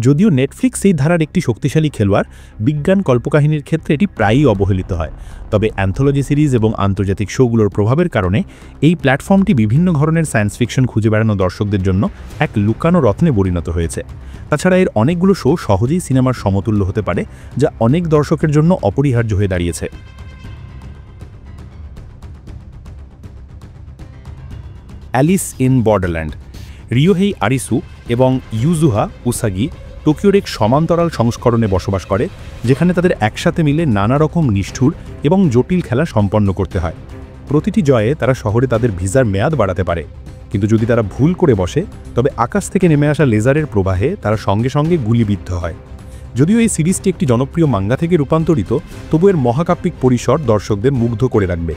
যদিও নেটফ্লিক্স এই ধারার একটি শক্তিশালী খেলোয়াড়, বিজ্ঞান কল্পকাহিনীর ক্ষেত্রে এটি প্রায়ই অবহেলিত হয়। তবে অ্যান্থোলজি সিরিজ এবং আন্তর্জাতিক শোগুলোর প্রভাবের কারণে এই প্ল্যাটফর্মটি বিভিন্ন ধরনের সায়েন্স ফিকশন খুঁজে বেড়ানো দর্শকদের জন্য এক লুকানো রত্নে পরিণত হয়েছে। তাছাড়া এর অনেকগুলো শো সহজেই সিনেমার সমতুল্য হতে পারে, যা অনেক দর্শকের জন্য অপরিহার্য হয়ে দাঁড়িয়েছে। Alice in Borderland. Ryohei Arisu এবং ইউজুহা উসাগি টোকিওর এক সমান্তরাল সংস্করণে বসবাস করে, যেখানে তাদের একসাথে মিলে নানা রকম নিষ্ঠুর এবং জটিল খেলা সম্পন্ন করতে হয়। প্রতিটি জয়ে তারা শহরে তাদের ভিসার মেয়াদ বাড়াতে পারে, কিন্তু যদি তারা ভুল করে বসে তবে আকাশ থেকে নেমে আসা লেজারের প্রবাহে তারা সঙ্গে সঙ্গে গুলিবিদ্ধ হয়। যদিও এই সিরিজটি একটি জনপ্রিয় মাঙ্গা থেকে রূপান্তরিত, তবু এর মহাকাব্যিক পরিসর দর্শকদের মুগ্ধ করে রাখবে।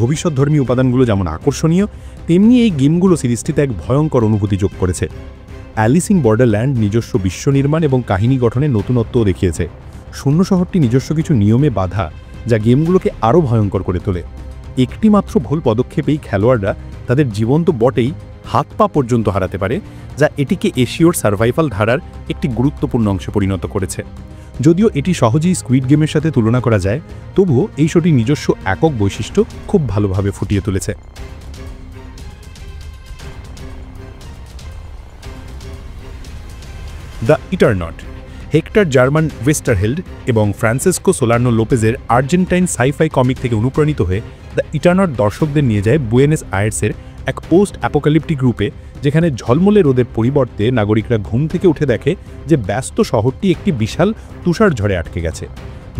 ভবিষ্যৎধর্মী উপাদানগুলো যেমন আকর্ষণীয়, তেমনি এই গেমগুলো সিরিজটিতে এক ভয়ঙ্কর অনুভূতি যোগ করেছে। অ্যালিস ইন বর্ডারল্যান্ড নিজস্ব বিশ্ব নির্মাণ এবং কাহিনী গঠনে নতুনত্বও দেখিয়েছে। শূন্য শহরটি নিজস্ব কিছু নিয়মে বাধা, যা গেমগুলোকে আরও ভয়ঙ্কর করে তোলে। একটি মাত্র ভুল পদক্ষেপেই খেলোয়াড়রা তাদের জীবন তো বটেই, হাত পা পর্যন্ত হারাতে পারে, যা এটিকে এশিয়ার সার্ভাইভাল ধারার একটি গুরুত্বপূর্ণ অংশে পরিণত করেছে। যদিও এটি সহজেই স্কুইড গেমের সাথে তুলনা করা যায়, তবুও এই শোটি নিজস্ব একক বৈশিষ্ট্য খুব ভালোভাবে ফুটিয়ে তুলেছে। দ্য ইটারনট। হেক্টর জার্মান ওয়েস্টারহেল্ড এবং ফ্রান্সিসকো সোলার্নো লোপেজের আর্জেন্টাইন সাইফাই কমিক থেকে অনুপ্রাণিত হয়ে দ্য ইটারনট দর্শকদের নিয়ে যায় বুয়েনোস আয়ার্সের এক পোস্ট অ্যাপোক্যালিপটিক রূপে, যেখানে ঝলমলে রোদের পরিবর্তে নাগরিকরা ঘুম থেকে উঠে দেখে যে ব্যস্ত শহরটি একটি বিশাল তুষার ঝড়ে আটকে গেছে।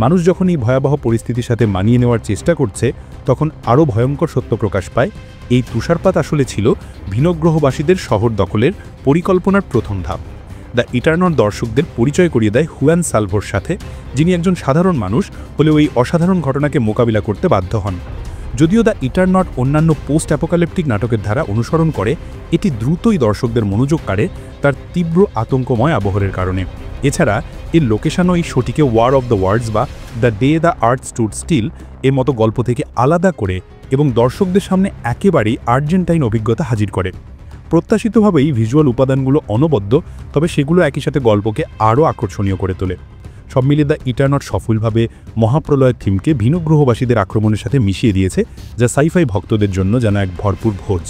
মানুষ যখন এই ভয়াবহ পরিস্থিতির সাথে মানিয়ে নেওয়ার চেষ্টা করছে, তখন আরও ভয়ঙ্কর সত্য প্রকাশ পায়। এই তুষারপাত আসলে ছিল ভিনগ্রহবাসীদের শহর দখলের পরিকল্পনার প্রথম ধাপ। দ্য ইটারনট দর্শকদের পরিচয় করিয়ে দেয় হুয়ান সালভোর সাথে, যিনি একজন সাধারণ মানুষ হলেও এই অসাধারণ ঘটনাকে মোকাবিলা করতে বাধ্য হন। যদিও দ্য ইটারনট অন্যান্য পোস্ট অ্যাপোক্যালিপটিক নাটকের ধারা অনুসরণ করে, এটি দ্রুতই দর্শকদের মনোযোগ কাড়ে তার তীব্র আতঙ্কময় আবহের কারণে। এছাড়া এর লোকেশনও এই শোটিকে ওয়ার অব দ্য ওয়ার্ল্ডস বা the day the earth stood still এর মতো গল্প থেকে আলাদা করে এবং দর্শকদের সামনে একেবারেই আর্জেন্টাইন অভিজ্ঞতা হাজির করে। প্রত্যাশিতভাবেই ভিজুয়াল উপাদানগুলো অনবদ্য, তবে সেগুলো একই সাথে গল্পকে আরও আকর্ষণীয় করে তোলে। সব মিলিয়ে দ্য ইটারনট সফলভাবে মহাপ্রলয়ের থিমকে ভিনগ্রহবাসীদের আক্রমণের সাথে মিশিয়ে দিয়েছে, যা সাইফাই ভক্তদের জন্য যেন এক ভরপুর ভোজ।